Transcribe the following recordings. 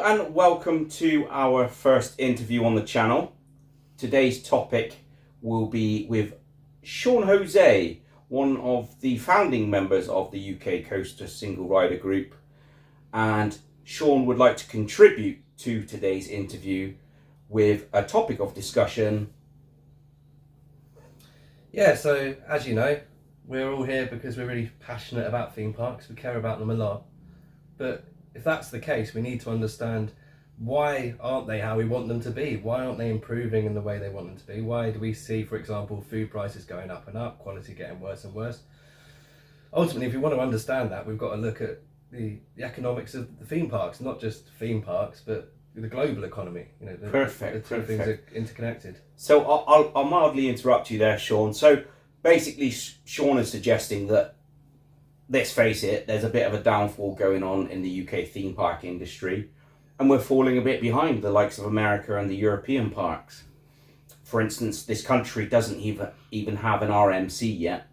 and welcome to our first interview on the channel. Today's topic will be with Sean Jose, one of the founding members of the UK Coaster Single Rider Group. And Sean would like to contribute to today's interview with a topic of discussion. Yeah, so as you know, we're all here because we're really passionate about theme parks. We care about them a lot. But if that's the case, we need to understand, why aren't they how we want them to be? Why aren't they improving in the way they want them to be? Why do we see, for example, food prices going up and up, quality getting worse and worse? Ultimately, if we want to understand that, we've got to look at the economics of the theme parks, not just theme parks, but the global economy. You know, the two things are interconnected. So I'll mildly interrupt you there, Sean. So basically, Sean is suggesting that, let's face it, there's a bit of a downfall going on in the UK theme park industry, and we're falling a bit behind the likes of America and the European parks. For instance, this country doesn't even have an RMC yet,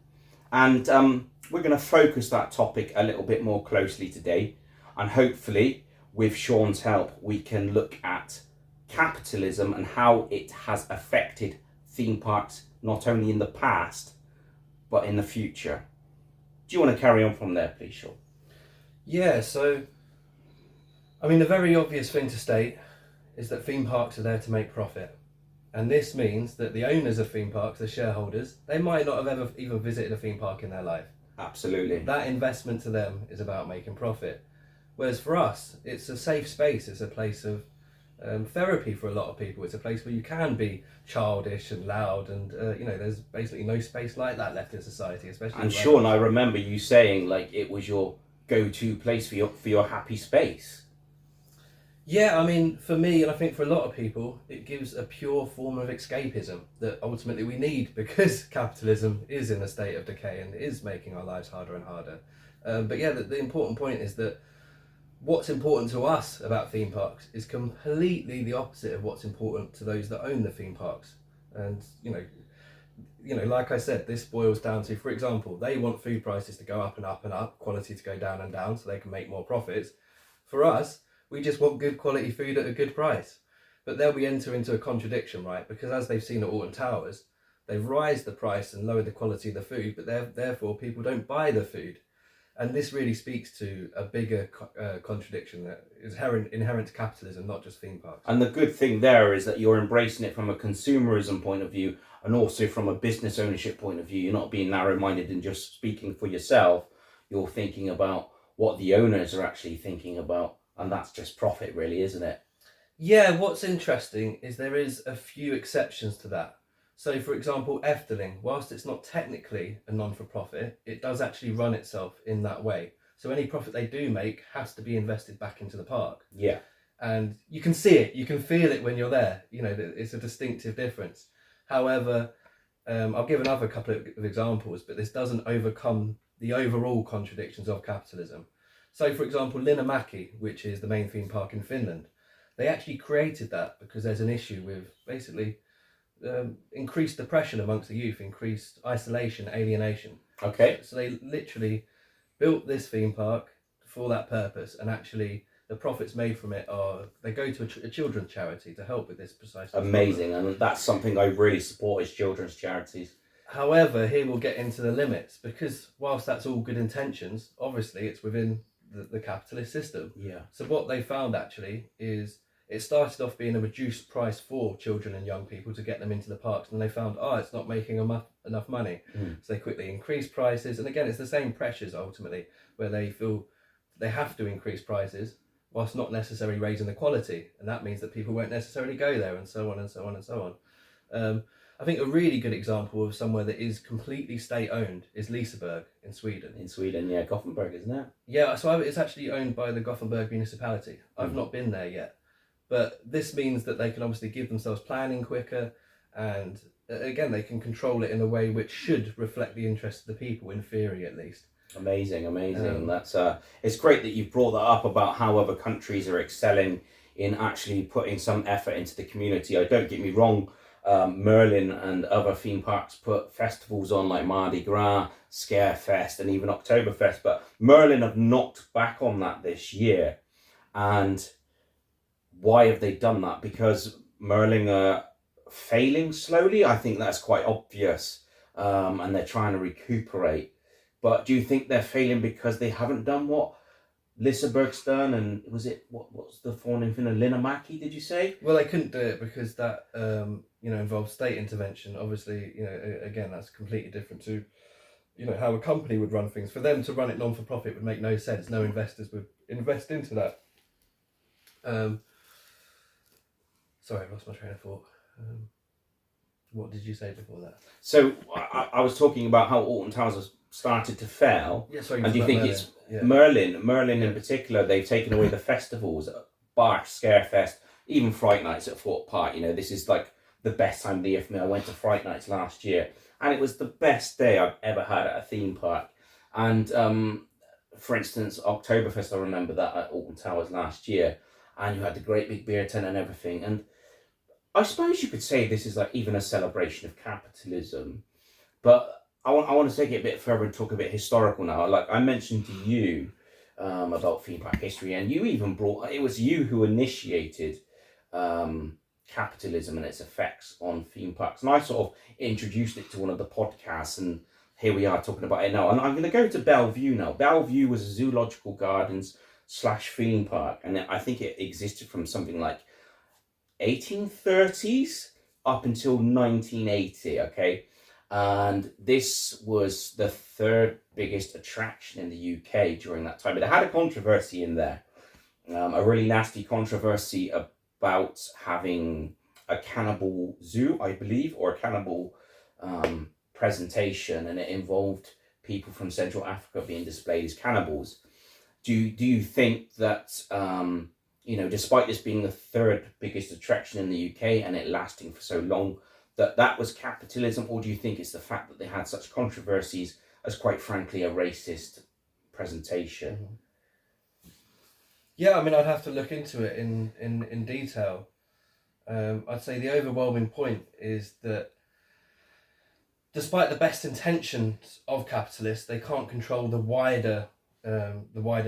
and we're going to focus that topic a little bit more closely today, and hopefully with Sean's help we can look at capitalism and how it has affected theme parks not only in the past but in the future. Do you want to carry on from there, please, Sean? Yeah, so I mean, the very obvious thing to state is that theme parks are there to make profit. And this means that the owners of theme parks, the shareholders, they might not have ever even visited a theme park in their life. Absolutely. That investment to them is about making profit. Whereas for us, it's a safe space. It's a place of therapy for a lot of people. It's a place where you can be childish and loud, and there's basically no space like that left in society, especially. And Sean, I remember you saying like it was your go-to place for your happy space. Yeah, I mean, for me, and I think for a lot of people, it gives a pure form of escapism that ultimately we need, because capitalism is in a state of decay and is making our lives harder and harder. But yeah, the important point is that what's important to us about theme parks is completely the opposite of what's important to those that own the theme parks. And like I said, this boils down to, for example, they want food prices to go up and up and up, quality to go down and down so they can make more profits. For us, we just want good quality food at a good price. But there we enter into a contradiction, right? Because as they've seen at Alton Towers, they've raised the price and lowered the quality of the food, but therefore people don't buy the food. And this really speaks to a bigger contradiction that is inherent to capitalism, not just theme parks. And the good thing there is that you're embracing it from a consumerism point of view, and also from a business ownership point of view. You're not being narrow-minded and just speaking for yourself. You're thinking about what the owners are actually thinking about, and that's just profit, really, isn't it? Yeah, what's interesting is there is a few exceptions to that. So, for example, Efteling, whilst it's not technically a non-for-profit, it does actually run itself in that way. So any profit they do make has to be invested back into the park. Yeah. And you can see it, you can feel it when you're there. You know, it's a distinctive difference. However, I'll give another couple of examples, but this doesn't overcome the overall contradictions of capitalism. So, for example, Linnamäki, which is the main theme park in Finland, they actually created that because there's an issue with basically increased depression amongst the youth, increased isolation, alienation. Okay. So they literally built this theme park for that purpose, and actually the profits made from it they go to a children's charity to help with this precise. Amazing, problem. and that's something I really support, is children's charities. However, here we'll get into the limits, because whilst that's all good intentions, obviously it's within the capitalist system. Yeah. So what they found actually is, it started off being a reduced price for children and young people to get them into the parks, and they found, it's not making enough money. So they quickly increased prices, and again, it's the same pressures ultimately, where they feel they have to increase prices whilst not necessarily raising the quality, and that means that people won't necessarily go there, and so on and so on and so on. I think a really good example of somewhere that is completely state-owned is Liseberg in Sweden. In Sweden, yeah, Gothenburg, isn't it? Yeah, so it's actually owned by the Gothenburg municipality. I've not been there yet. But this means that they can obviously give themselves planning quicker, and again, they can control it in a way which should reflect the interests of the people, in theory at least. Amazing. That's it's great that you've brought that up about how other countries are excelling in actually putting some effort into the community. Don't get me wrong, Merlin and other theme parks put festivals on like Mardi Gras, Scarefest, and even Oktoberfest, but Merlin have knocked back on that this year, and why have they done that? Because Merlin are failing slowly. I think that's quite obvious, and they're trying to recuperate. But do you think they're failing because they haven't done what Lisseberg's done? And was it what's the forename thing? Linnamaki, did you say? Well, they couldn't do it because that involves state intervention. Obviously, again, that's completely different to how a company would run things. For them to run it non-for-profit would make no sense. No investors would invest into that. Sorry, I lost my train of thought. What did you say before that? So I was talking about how Alton Towers has started to fail. Yeah, sorry. And do you think Merlin. it's Merlin in particular? They've taken away the festivals, Bash, Scarefest, even Fright Nights at Fort Park. This is like the best time of the year for me. I went to Fright Nights last year, and it was the best day I've ever had at a theme park. And for instance, Oktoberfest, I remember that at Alton Towers last year, and you had the great big beer tent and everything. And I suppose you could say this is like even a celebration of capitalism, but I want to take it a bit further and talk a bit historical now. Like I mentioned to you about theme park history, and you even it was you who initiated capitalism and its effects on theme parks. And I sort of introduced it to one of the podcasts, and here we are talking about it now. And I'm going to go to Bellevue now. Bellevue was a zoological gardens / theme park, and I think it existed from something like 1830s up until 1980, okay? And this was the third biggest attraction in the UK during that time. But it had a controversy in there, a really nasty controversy about having a cannibal zoo, I believe, or a cannibal presentation, and it involved people from Central Africa being displayed as cannibals. Do you think that despite this being the third biggest attraction in the UK and it lasting for so long, that was capitalism, or do you think it's the fact that they had such controversies as, quite frankly, a racist presentation? Mm-hmm. Yeah, I mean, I'd have to look into it in detail. I'd say the overwhelming point is that despite the best intentions of capitalists, they can't control the wider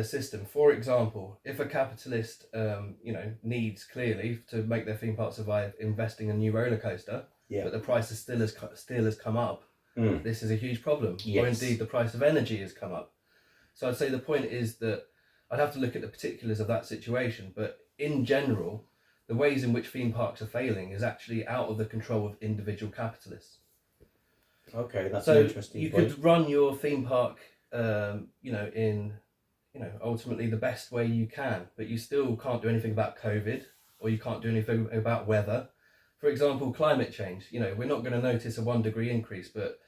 system. For example, if a capitalist needs clearly to make their theme park survive investing in a new roller coaster, but the price of steel has come up, this is a huge problem. Yes. Or indeed the price of energy has come up. So I'd say the point is that I'd have to look at the particulars of that situation, but in general, the ways in which theme parks are failing is actually out of the control of individual capitalists. Okay, that's an interesting you point. could run your theme park ultimately the best way you can, but you still can't do anything about COVID, or you can't do anything about weather. For example, climate change. We're not going to notice a 1 degree increase, but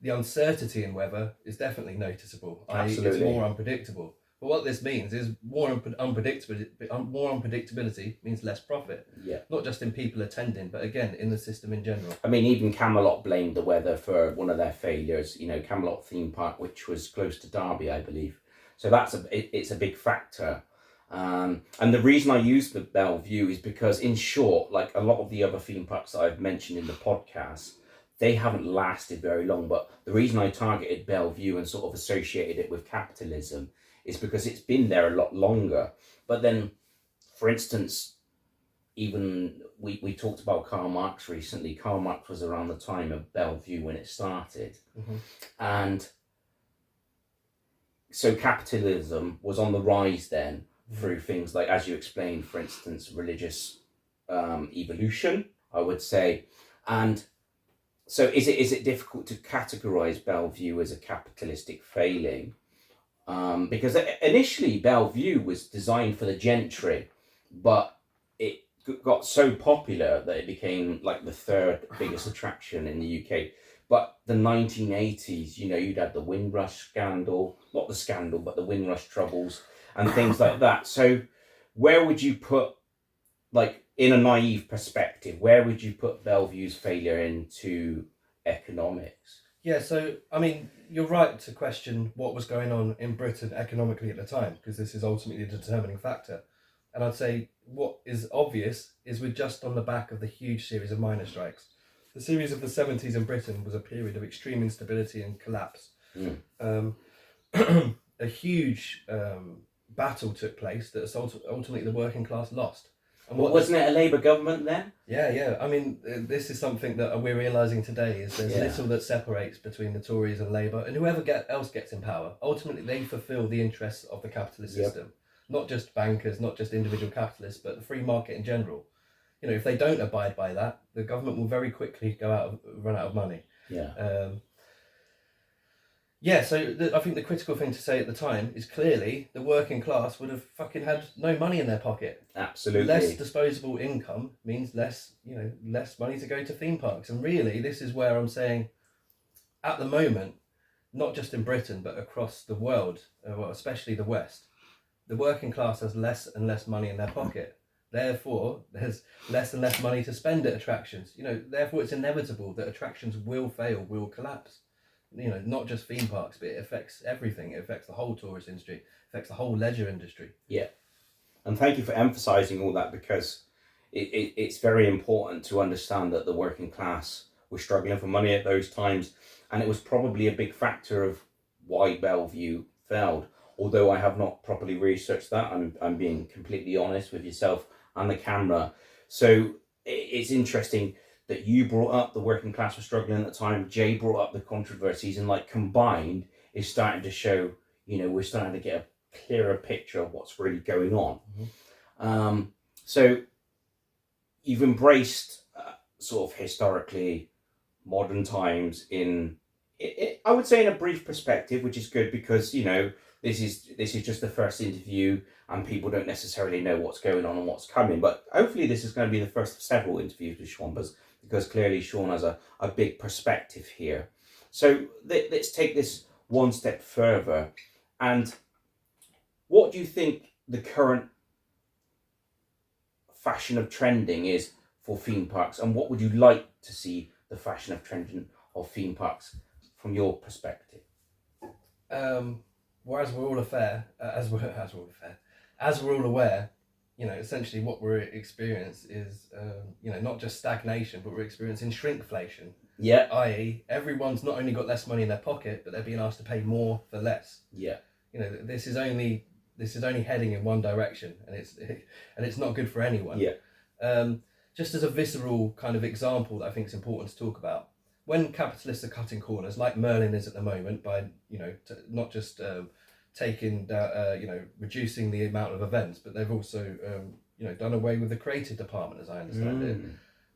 the uncertainty in weather is definitely noticeable. Absolutely. It's more unpredictable. But what this means is more unpredictability means less profit. Yeah. Not just in people attending, but again, in the system in general. I mean, even Camelot blamed the weather for one of their failures. Camelot theme park, which was close to Derby, I believe. So it's a big factor. And the reason I use the Bellevue is because, in short, like a lot of the other theme parks that I've mentioned in the podcast, they haven't lasted very long. But the reason I targeted Bellevue and sort of associated it with capitalism is because it's been there a lot longer. But then, for instance, even we talked about Karl Marx recently. Karl Marx was around the time of Bellevue when it started. Mm-hmm. And so capitalism was on the rise then, through things like, as you explained, for instance, religious evolution, I would say. And so is it difficult to categorize Bellevue as a capitalistic failing? Because initially Bellevue was designed for the gentry, but it got so popular that it became like the third biggest attraction in the UK. But the 1980s, you'd had the Windrush scandal, not the scandal, but the Windrush troubles and things like that. So where would you put, like, in a naive perspective, where would you put Bellevue's failure into economics? Yeah, so, I mean, you're right to question what was going on in Britain economically at the time, because this is ultimately a determining factor. And I'd say what is obvious is we're just on the back of the huge series of miners' strikes. The series of the 70s in Britain was a period of extreme instability and collapse. A huge battle took place that ultimately the working class lost. And Well, wasn't it a Labour government then? Yeah. I mean, this is something that we're realising today, is there's little that separates between the Tories and Labour, and whoever else gets in power. Ultimately, they fulfil the interests of the capitalist system. Not just bankers, not just individual capitalists, but the free market in general. You know, if they don't abide by that, the government will very quickly run out of money. Yeah. I think the critical thing to say at the time is clearly the working class would have fucking had no money in their pocket. Absolutely. Less disposable income means less money to go to theme parks. And really, this is where I'm saying, at the moment, not just in Britain, but across the world, especially the West, the working class has less and less money in their pocket. Therefore, there's less and less money to spend at attractions. You know, therefore, it's inevitable that attractions will fail, will collapse. You know, not just theme parks, but it affects everything. It affects the whole tourist industry, it affects the whole leisure industry. Yeah. And thank you for emphasising all that, because it's very important to understand that the working class was struggling for money at those times, and it was probably a big factor of why Bellevue failed. Although I have not properly researched that, I'm being completely honest with yourself and the camera. So it's interesting that you brought up the working class was struggling at the time, Jay brought up the controversies, and like combined is starting to show, you know, we're starting to get a clearer picture of what's really going on. Mm-hmm. So you've embraced sort of historically modern times I would say in a brief perspective, which is good, because, you know, this is just the first interview and people don't necessarily know what's going on and what's coming. But hopefully this is going to be the first of several interviews with Sean, because clearly Sean has a big perspective here. So let's take this one step further. And what do you think the current fashion of trending is for theme parks? And what would you like to see the fashion of trending of theme parks from your perspective? Well, as we're all aware, you know, essentially what we're experiencing is, you know, not just stagnation, but we're experiencing shrinkflation. Yeah. I.e., everyone's not only got less money in their pocket, but they're being asked to pay more for less. Yeah. You know, this is only heading in one direction, and it's not good for anyone. Yeah. Just as a visceral kind of example that I think is important to talk about, when capitalists are cutting corners, like Merlin is at the moment, by, you know, not just reducing the amount of events, but they've also done away with the creative department, as I understand it.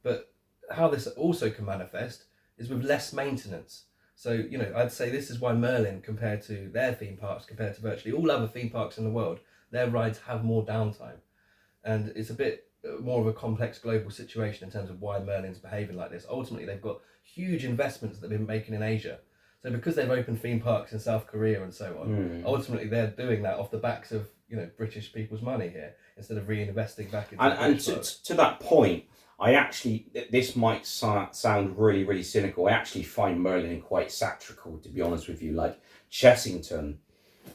But how this also can manifest is with less maintenance. So, you know, I'd say this is why Merlin, compared to their theme parks, compared to virtually all other theme parks in the world, their rides have more downtime. And it's a bit more of a complex global situation in terms of why Merlin's behaving like this. Ultimately, they've got huge investments that they've been making in Asia. So because they've opened theme parks in South Korea and so on, ultimately they're doing that off the backs of, you know, British people's money here, instead of reinvesting back into and to that point, I actually, this might sound really, really cynical, I actually find Merlin quite satirical, to be honest with you. Like Chessington,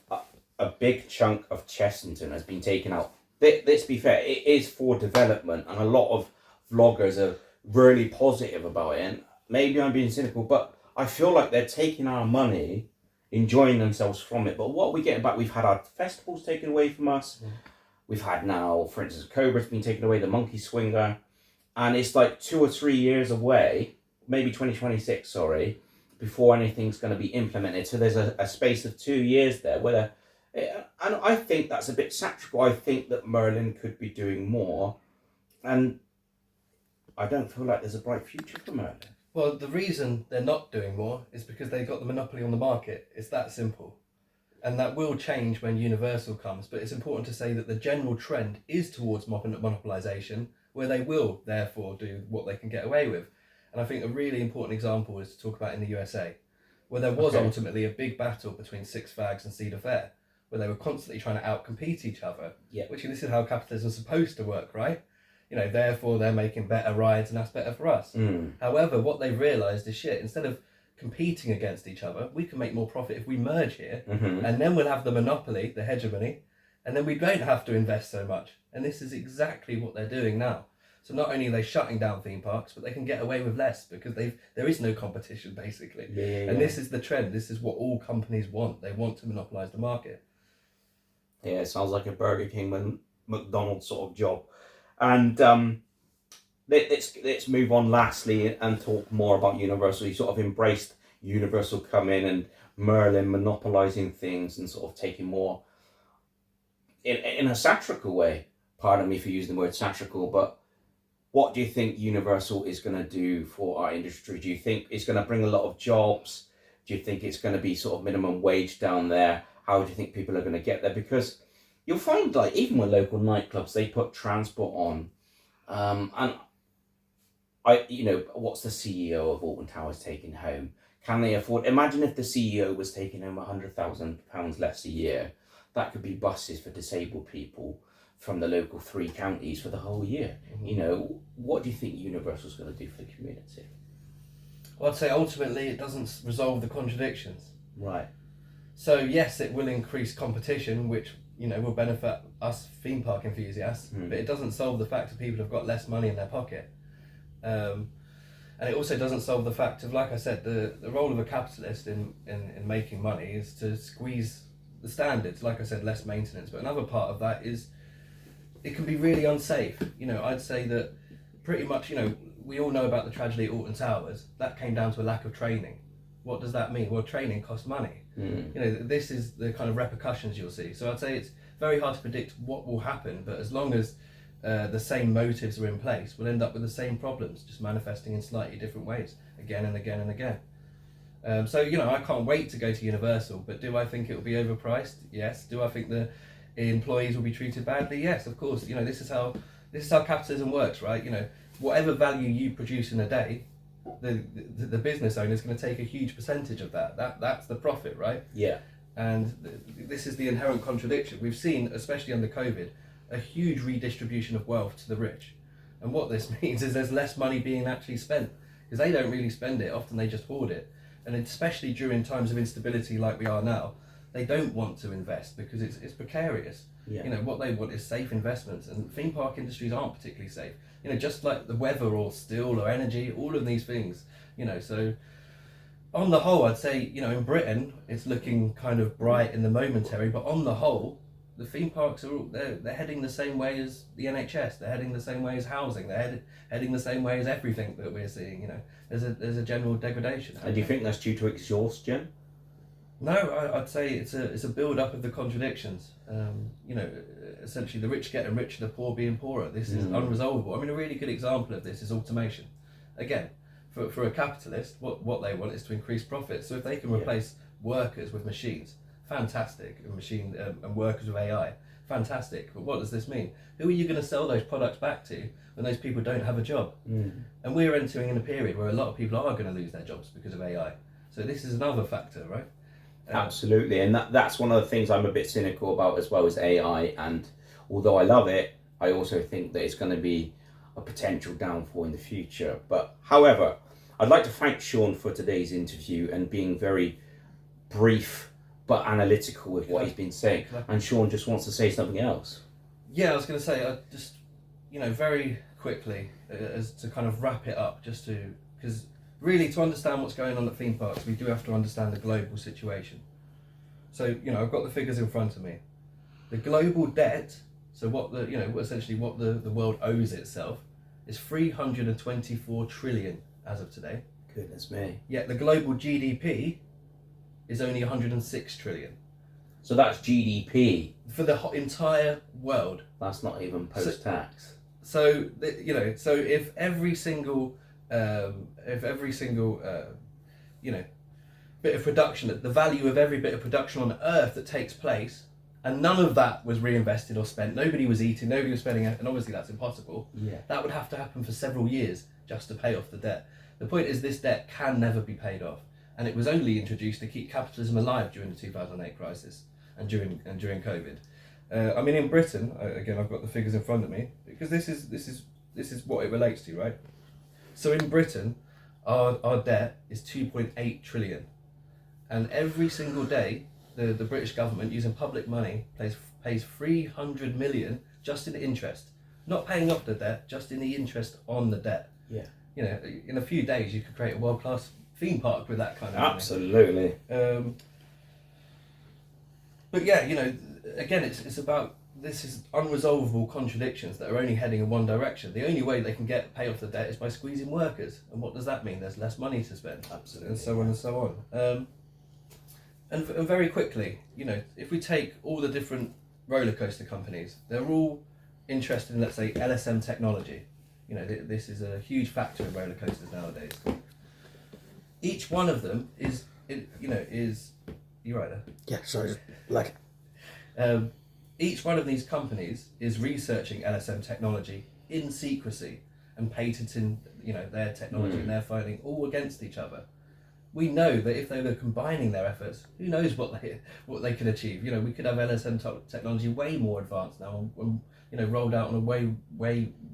a big chunk of Chessington has been taken out. Let's be fair, it is for development, and a lot of vloggers are really positive about it, and maybe I'm being cynical, but I feel like they're taking our money, enjoying themselves from it. But what are we getting back? We've had our festivals taken away from us. We've had now, for instance, Cobra's been taken away, the Monkey Swinger. And it's like 2 or 3 years away, maybe 2026, sorry, before anything's going to be implemented. So there's a space of 2 years there where, and I think that's a bit satirical. I think that Merlin could be doing more. And I don't feel like there's a bright future for Merlin. Well, the reason they're not doing more is because they've got the monopoly on the market. It's that simple. And that will change when Universal comes. But it's important to say that the general trend is towards monopolisation, where they will therefore do what they can get away with. And I think a really important example is to talk about in the USA, where there was ultimately a big battle between Six Flags and Cedar Fair, where they were constantly trying to outcompete each other. Yeah. Which this is how capitalism is supposed to work, right? You know, therefore they're making better rides and that's better for us. However, what they've realised is shit, instead of competing against each other, we can make more profit if we merge here, and then we'll have the monopoly, the hegemony, and then we don't have to invest so much. And this is exactly what they're doing now. So not only are they shutting down theme parks, but they can get away with less because there is no competition, basically. And this is the trend. This is what all companies want. They want to monopolise the market. Yeah, it sounds like a Burger King and McDonald's sort of job. And let's move on lastly and talk more about Universal. You sort of embraced Universal come in and Merlin monopolizing things and sort of taking more in a satirical way. Pardon me for using the word satirical, but what do you think Universal is going to do for our industry? Do you think it's going to bring a lot of jobs? Do you think it's going to be sort of minimum wage down there? How do you think people are going to get there? Because you'll find, like, even with local nightclubs, they put transport on. And what's the CEO of Alton Towers taking home? Can they afford? Imagine if the CEO was taking home £100,000 less a year. That could be buses for disabled people from the local 3 counties for the whole year. Mm-hmm. What do you think Universal's going to do for the community? Well, I'd say ultimately it doesn't resolve the contradictions. Right. So yes, it will increase competition, which will benefit us theme park enthusiasts, but it doesn't solve the fact that people have got less money in their pocket. And it also doesn't solve the fact of, like I said, the role of a capitalist in making money is to squeeze the standards. Like I said, less maintenance. But another part of that is it can be really unsafe. I'd say that pretty much, we all know about the tragedy at Alton Towers. That came down to a lack of training. What does that mean? Well, training costs money. This is the kind of repercussions you'll see. So I'd say it's very hard to predict what will happen, but as long as the same motives are in place, we'll end up with the same problems, just manifesting in slightly different ways, again and again and again. So I can't wait to go to Universal, but do I think it will be overpriced? Yes. Do I think the employees will be treated badly? Yes, of course. This is how capitalism works, right? Whatever value you produce in a day, the business owner is going to take a huge percentage of that. That's the profit, right? Yeah. And this is the inherent contradiction. We've seen, especially under COVID, a huge redistribution of wealth to the rich. And what this means is there's less money being actually spent, because they don't really spend it. Often they just hoard it. And especially during times of instability like we are now, they don't want to invest because it's precarious. Yeah. What they want is safe investments, and theme park industries aren't particularly safe. Just like the weather or steel or energy, all of these things. So on the whole, I'd say, in Britain, it's looking kind of bright in the momentary, but on the whole, the theme parks they're heading the same way as the NHS. They're heading the same way as housing. They're heading the same way as everything that we're seeing. There's a general degradation. And do you think that's due to exhaustion? No, I'd say it's a build up of the contradictions. Essentially the rich getting richer, the poor being poorer. This is unresolvable. I mean, a really good example of this is automation. Again, for a capitalist, what they want is to increase profits. So if they can replace workers with machines, fantastic, and workers with AI, fantastic. But what does this mean? Who are you going to sell those products back to when those people don't have a job? And we're entering in a period where a lot of people are going to lose their jobs because of AI. So this is another factor, right? Absolutely, and that's one of the things I'm a bit cynical about as well as AI. And although I love it, I also think that it's going to be a potential downfall in the future. But however, I'd like to thank Sean for today's interview and being very brief but analytical with what he's been saying. And Sean just wants to say something else. Yeah, I was going to say, I just, very quickly, as to kind of wrap it up, because really to understand what's going on at theme parks, we do have to understand the global situation. So, I've got the figures in front of me. The global debt, so essentially what the world owes itself, is 324 trillion as of today. Goodness me. Yet the global GDP is only 106 trillion. So that's GDP. For the entire world. That's not even post-tax. So if every single bit of production, the value of every bit of production on Earth that takes place, and none of that was reinvested or spent, nobody was eating, nobody was spending it, and obviously that's impossible. Yeah. That would have to happen for several years just to pay off the debt. The point is this debt can never be paid off, and it was only introduced to keep capitalism alive during the 2008 crisis and during COVID. I mean, in Britain, again, I've got the figures in front of me because this is what it relates to, right? So in Britain, our debt is 2.8 trillion, and every single day, the British government, using public money, pays 300 million just in interest, not paying off the debt, just in the interest on the debt. Yeah. In a few days, you could create a world-class theme park with that kind of Absolutely. money. But yeah, again, it's about this is unresolvable contradictions that are only heading in one direction. The only way they can pay off the debt is by squeezing workers. And what does that mean? There's less money to spend. Absolutely. And so on and so on. And very quickly, if we take all the different roller coaster companies, they're all interested in, let's say, LSM technology. This is a huge factor in roller coasters nowadays. Each one of them is you right there? Yeah, sorry, like. Each one of these companies is researching LSM technology in secrecy and patenting, their technology and their finding all against each other. We know that if they were combining their efforts, who knows what they could achieve. We could have LSM technology way more advanced now, and rolled out on a way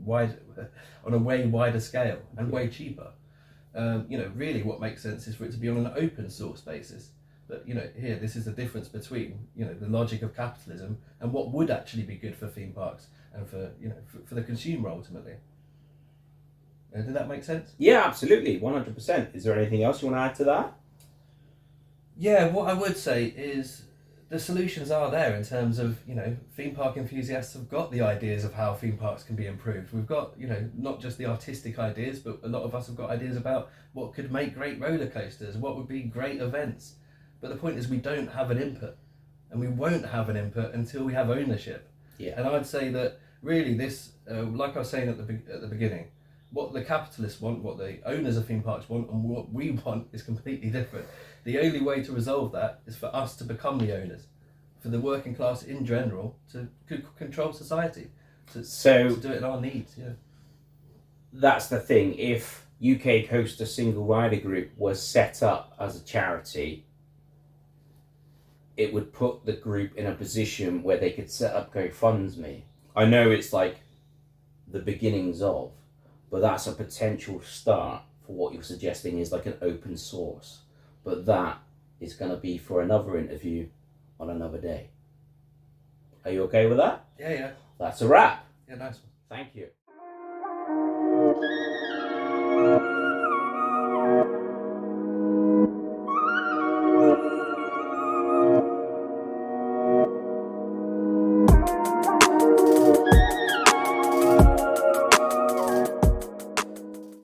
wider scale and way cheaper. Really, what makes sense is for it to be on an open source basis. But here, this is the difference between the logic of capitalism and what would actually be good for theme parks and for the consumer ultimately. Did that make sense? Yeah, absolutely, 100%. Is there anything else you want to add to that? Yeah, what I would say is the solutions are there in terms of theme park enthusiasts have got the ideas of how theme parks can be improved. We've got not just the artistic ideas, but a lot of us have got ideas about what could make great roller coasters, what would be great events. But the point is, we don't have an input, and we won't have an input until we have ownership. Yeah. And I'd say that really this, like I was saying at the beginning, what the capitalists want, what the owners of theme parks want, and what we want is completely different. The only way to resolve that is for us to become the owners, for the working class in general to control society, to do it in our needs. Yeah. That's the thing. If UK Coaster Single Rider Group was set up as a charity, it would put the group in a position where they could set up GoFundMe. I know it's like the beginnings of, but that's a potential start for what you're suggesting is like an open source. But that is going to be for another interview on another day. Are you okay with that? Yeah. That's a wrap. Yeah, nice one. Thank you.